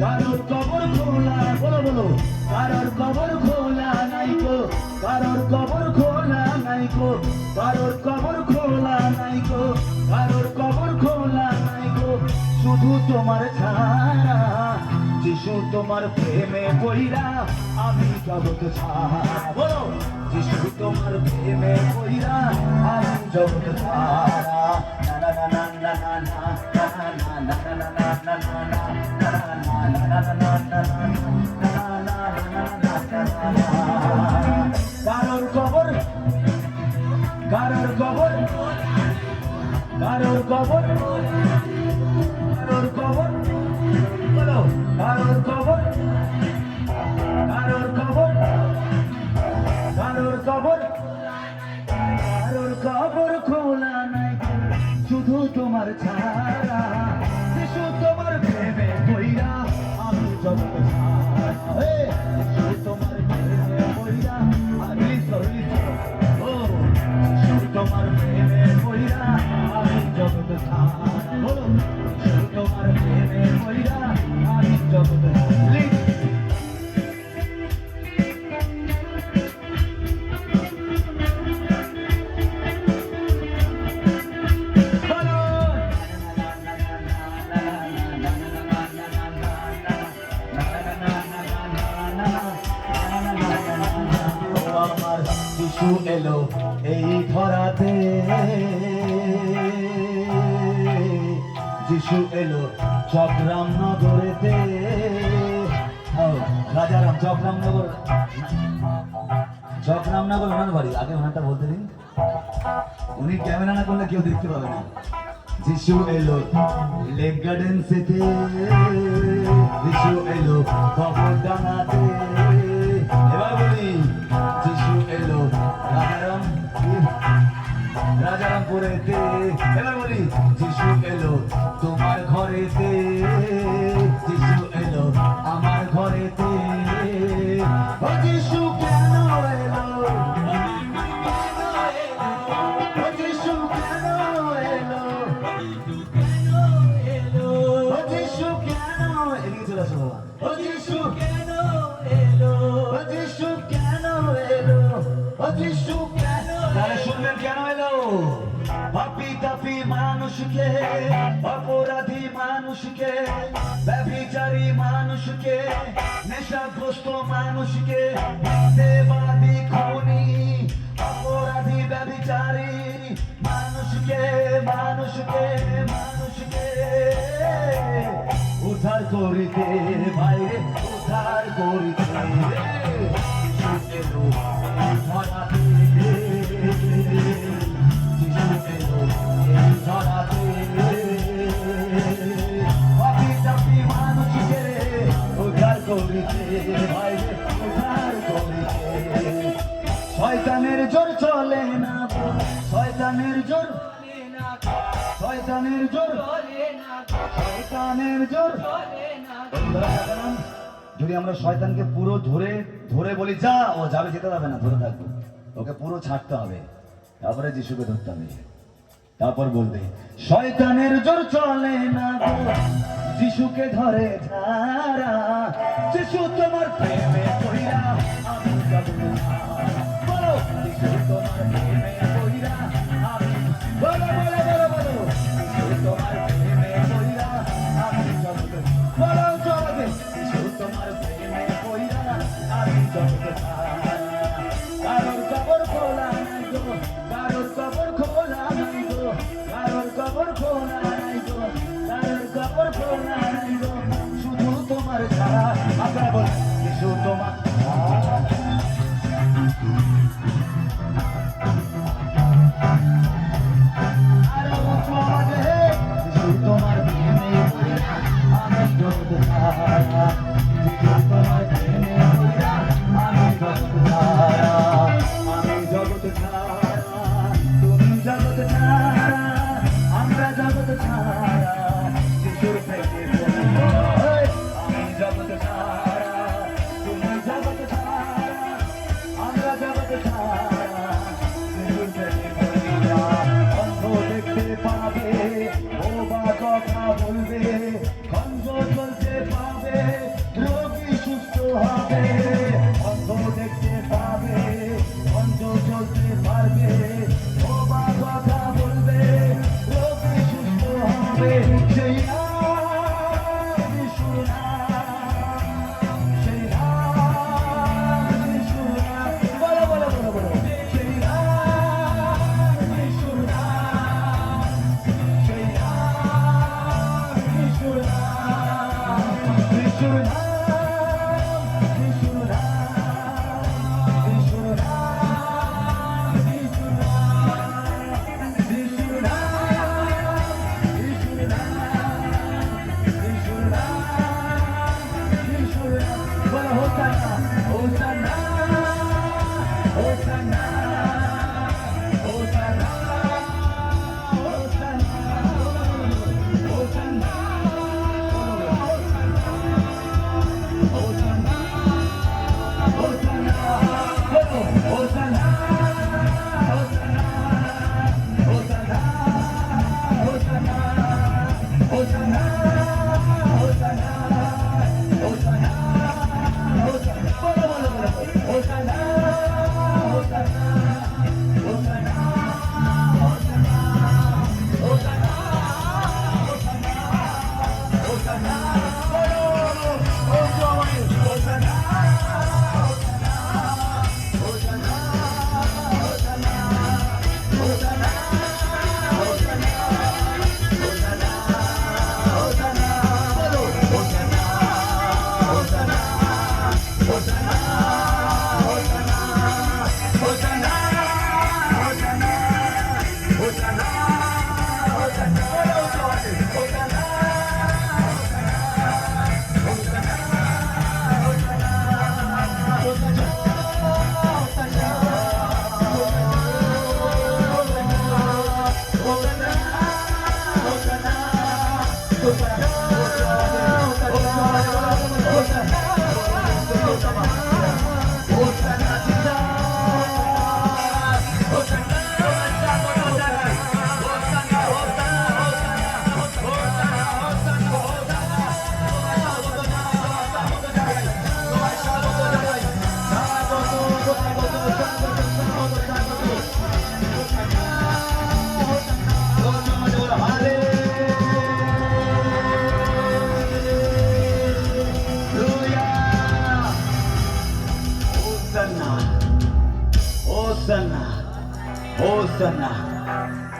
কারোর কবর খোলা, বলো বলো, কারোর কবর খোলা নাই গো, কারোর কবর খোলা নাই গো, কারোর কবর খোলা নাই গো, কারোর কবর খোলা নাই গো, শুধু তোমার ছাড়া যিশু তোমার প্রেমে পইরা আমি জগৎ ছাড়া, বলো যিশু তোমার প্রেমে পইরা আমি জগৎ ছাড়া, না না না না না না না না না না না না না। কারোর কবর, কারোর কবর, কারোর কবর, কারোর কবর, বলো কারোর কবর, কারোর কবর, কারোর কবর, কারোর কবর খোলা নাই শুধু তোমার ছাড়া, যিশু তোমার প্রেমে পইরা আমি জগৎ ছাড়া, যিশু তোমার প্রেমে পইরা আমি ও যিশু তোমার প্রেমে পইরা আমি জগৎ ছাড়া, বলো যিশু তোমার প্রেমে পইরা আমি জগৎ ছাড়া। যিশু এলো এই ধরাতে, যিশু এলো চক্রাম নগরেতে, রাজারাম চক্রাম নগর, চক্রাম নগর ওনার বাড়ি, আগে ওনারটা বলতে দিন, উনি ক্যামেরা না করলে কেউ দেখতে পাবে না। যিশু এলো লেক গার্ডেন সেতে, যিশু এলো কবর ডাঙাতে, এবার বলি যিশু এলো রাজারাম, রাজারামপুরেতে, এবার বলি যিশু এলো তোমার ঘরেতে, যিশু এলো আমার ঘরেতে, ও যিশু কেন এলো, ও যিশু কেন এলো, ও যিশু কেন এদিকে চলে আসো বাবা, ও যিশু কেন এলো, ও যিশু কেন এলো, ও যিশু কেন, তাহলে শুনবেন কেন এলো, পাপী তাপী মানুষকে, অপরাধী মানুষকে, ব্যভিচারী মানুষকে, নেশাগ্রস্ত মানুষকে, মিথ্যেবাদী খুনি, অপরাধী ব্যভিচারী মানুষকে, মানুষকে, মানুষকে উদ্ধার করিতে, বাইরে উদ্ধার করিতে যিশু এলো এই ধরাতে, যিশু এলো এই ধরাতে, পাপী তাপী মানুষকে উদ্ধার করিতে, বাইরে উদ্ধার করিতে, শয়তানের জোর চলে না, শয়তানের জোর, শয়তানের জোর, শয়তানের জোর, যদি আমরা শয়তানকে পুরো ধরে ধরে বলি যা, ও যাবে, যেতে যাবে না, ধরে থাকবো, ওকে পুরো ছাড়তে হবে, তারপরে যিশুকে ধরতে হবে, তারপর বলবে শয়তানের জোর চলে না গো, যিশুকে ধরে ছাড়া, যিশু তোমার প্রেমে পইরা আমি জগৎ ছাড়া, বলো যিশু তোমার প্রেমে পইরা আমি, বলো বলো বলো বলো, যিশু তোমার প্রেমে পইরা আমি জগৎ, বলো জগতে যিশু তোমার প্রেমে পইরা আমি জগৎ ছাড়া, কারোর কবর খোলা নাই গো, কারোর কবর খোলা নাই গো, কারোর কবর খোলা নাই গো, কারোর কবর খোলা নাই গো, শুধু তোমার ছাড়া, আপনারা বলেন যিশু তোমার Hosanna, Hosanna, Hosanna, Hosanna, Hosanna, Hosanna, Hosanna, Hosanna, Hosanna, Hosanna.